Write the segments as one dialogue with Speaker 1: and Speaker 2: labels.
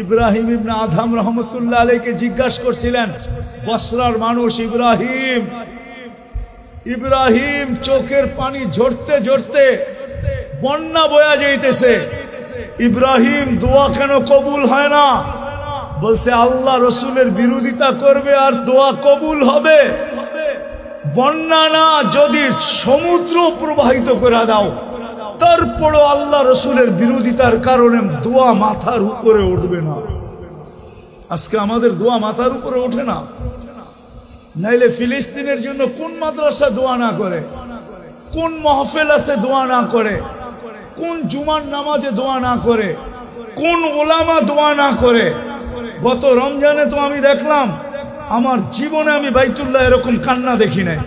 Speaker 1: ইব্রাহিম ইবনে Adham রহমতুল্লাহ আলাইহিকে জিজ্ঞাসা করছিলেন, বসরার মানুষ ইব্রাহিম, ইব্রাহিম চোখের পানি ঝরতে ঝরতে বন্যা বয়া যাইতেছে, ইব্রাহিম দোয়া কেন কবুল হয় না? বলছে আল্লাহ রসুলের বিরোধিতা করবে আর দোয়া কবুল হবে। বন্যা না, যদি সমুদ্র প্রবাহিত করে দাও তারপরও আল্লাহ রসুলের বিরোধিতার কারণে দোয়া মাথার উপরে উঠবে না। আজকে আমাদের দোয়া মাথার উপরে ওঠে না। নাইলে ফিলিস্তিনের জন্য কোন মাদ্রাসা দোয়া না করে, কোন মাহফিল আছে দোয়া না করে, কোন জুমার নামাজে দোয়া না করে, কোন ওলামা দোয়া না করে। গত রমজানে তো আমি দেখলাম, আমার জীবনে আমি বাইতুল্লাহ এরকম কান্না দেখি নাই,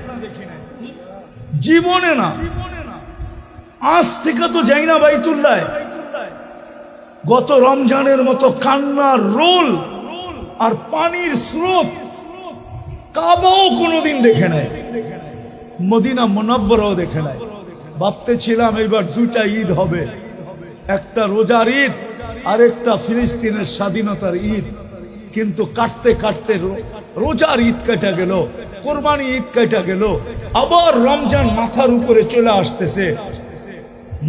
Speaker 1: জীবনে না। আজ থেকে তো যাই না বাইতুল্লাহ, গত রমজানের মতো কান্নার রোল আর পানির স্রোত কাবাও কোনোদিন দেখে নাই, মদিনা মুনাওয়ারাও দেখে নাই। ভাবতেছিলাম এবার দুইটা ঈদ হবে, একটা রোজার ঈদ আর একটা ফিলিস্তিনের স্বাধীনতার ঈদ, কিন্তু কাটতে কাটতে রোজার ঈদ কেটে গেল, কোরবানি ঈদ কেটে গেল, আবার রমজান মাথার উপরে চলে আসতেছে।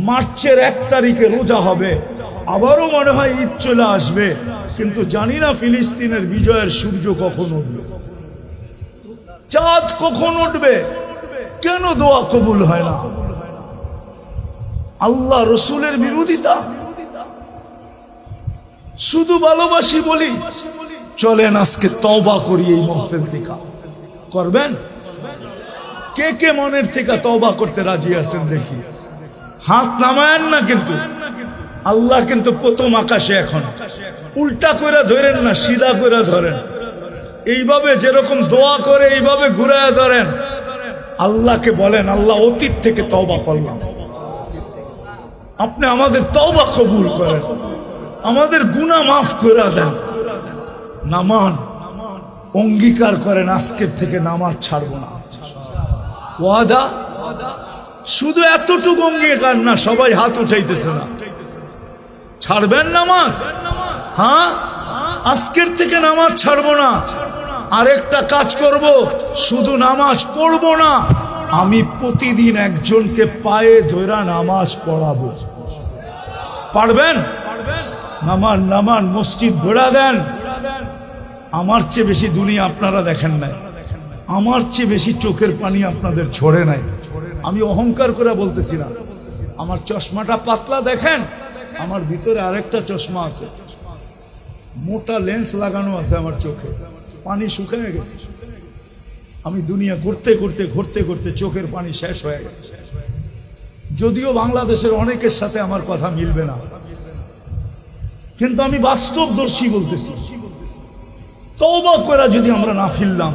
Speaker 1: মার্চের 1 তারিখে রোজা হবে, আবারও মনে হয় ঈদ চলে আসবে, কিন্তু জানি না ফিলিস্তিনের বিজয়ের সূর্য কখন উঠবে, চাঁদ কখন উঠবে। কেন দোয়া কবুল হয় না? আল্লাহ রসুলের বিরোধিতা। শুধু ভালোবাসি বলি, চলেন আজকে তওবা করি এই মাহফিল থেকে। করবেন? কে কে মনের থেকে তওবা করতে রাজি আছেন দেখি? হাত নামায়েন না, কিন্তু আল্লাহ কিন্তু প্রথম আকাশে। এখন উল্টা করে ধরেন না, সিধা করে ধরেন। এইভাবে যেরকম দোয়া করে এইভাবে ঘুরায় ধরেন। আল্লাহকে বলেন, আল্লাহ অতীত থেকে তওবা করলাম, আপনি আমাদের তওবা কবুল করেন, আমাদের গুনাহ মাফ করে দেন। নামান অঙ্গীকার করেন, আজকের থেকে নামাজ ছাড়বো না। ওয়াদা? শুধু এতটুকু অঙ্গীকার না, সবাই হাত উঠাইতেছে না। ছাড়বেন নামাজ? হ্যাঁ, আজকের থেকে নামাজ ছাড়বো না। আরেকটা কাজ করব, শুধু নামাজ পড়বো না, আমি প্রতিদিন একজনকে পায়ে ধরে নামাজ পড়াবো। পারবেন? নামান নামান, মসজিদ ঘোরা দেন। আমার চেয়ে বেশি দুনিয়া আপনারা দেখেন নাই, আমার চেয়ে বেশি চোখের পানি আপনাদের ছড়ে নাই। আমি অহংকার করে বলতেছি না। আমার চশমাটা পাতলা দেখেন, আমার ভিতরে আরেকটা চশমা আছে, মোটা লেন্স লাগানো আছে আমার চোখে, পানি শুকিয়ে গেছে। আমি দুনিয়া ঘুরতে ঘুরতে ঘুরতে ঘুরতে চোখের পানি শেষ হয়ে গেছে। যদিও বাংলাদেশের অনেকের সাথে আমার কথা মিলবে না, কিন্তু আমি বাস্তবদর্শী বলতেছি। তওবা করে যদি আমরা না ফিরলাম,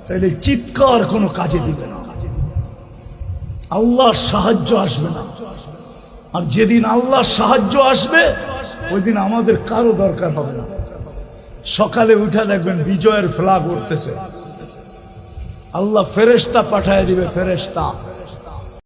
Speaker 1: তাহলে চিৎকার কোনো কাজে দিবে না, আল্লাহর সাহায্য আসবে না। আর যেদিন আল্লাহর সাহায্য আসবে, ওই দিন আমাদের কারো দরকার হবে না। সকালে উঠে দেখবেন বিজয়ের ফ্ল্যাগ উঠতেছে, আল্লাহ ফেরেশতা পাঠায় দিবে, ফেরেশতা